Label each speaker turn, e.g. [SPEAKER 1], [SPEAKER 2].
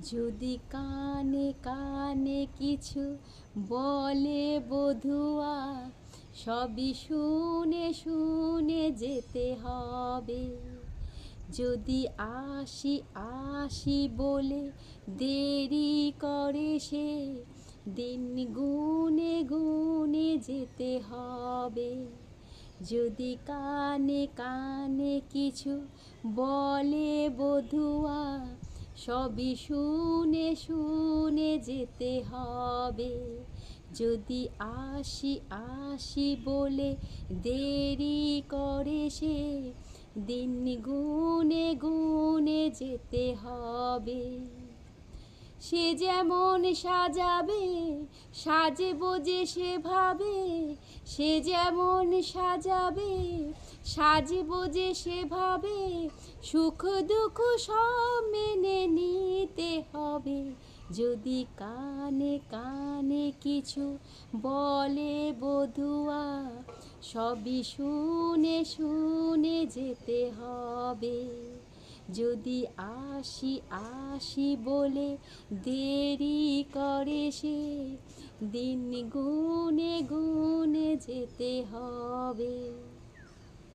[SPEAKER 1] যদি কানে কানে কিছু বলে বধুয়া, সবই শুনে শুনে যেতে হবে। যদি আসি আসি বলে দেরি করে সে, দিন গুনে গুনে যেতে হবে। যদি কানে কানে কিছু বলে বধুয়া, সবই শুনে শুনে যেতে হবে। যদি আসি আসি বলে দেরি করে সে, দিন গুনে গুনে যেতে হবে। সে যেমন সাজাবে সাজবো যে সেভাবে, সে যেমন সাজাবে সাজবো যে সেভাবে, সুখ দুঃখ সব মেনে নিতে হবে। যদি কানে কানে কিছু বলে বধুয়া, সবই শুনে শুনে যেতে হবে। যদি আসি আসি বলে দেরি করে সে, দিন গুনে গুনে যেতে হবে।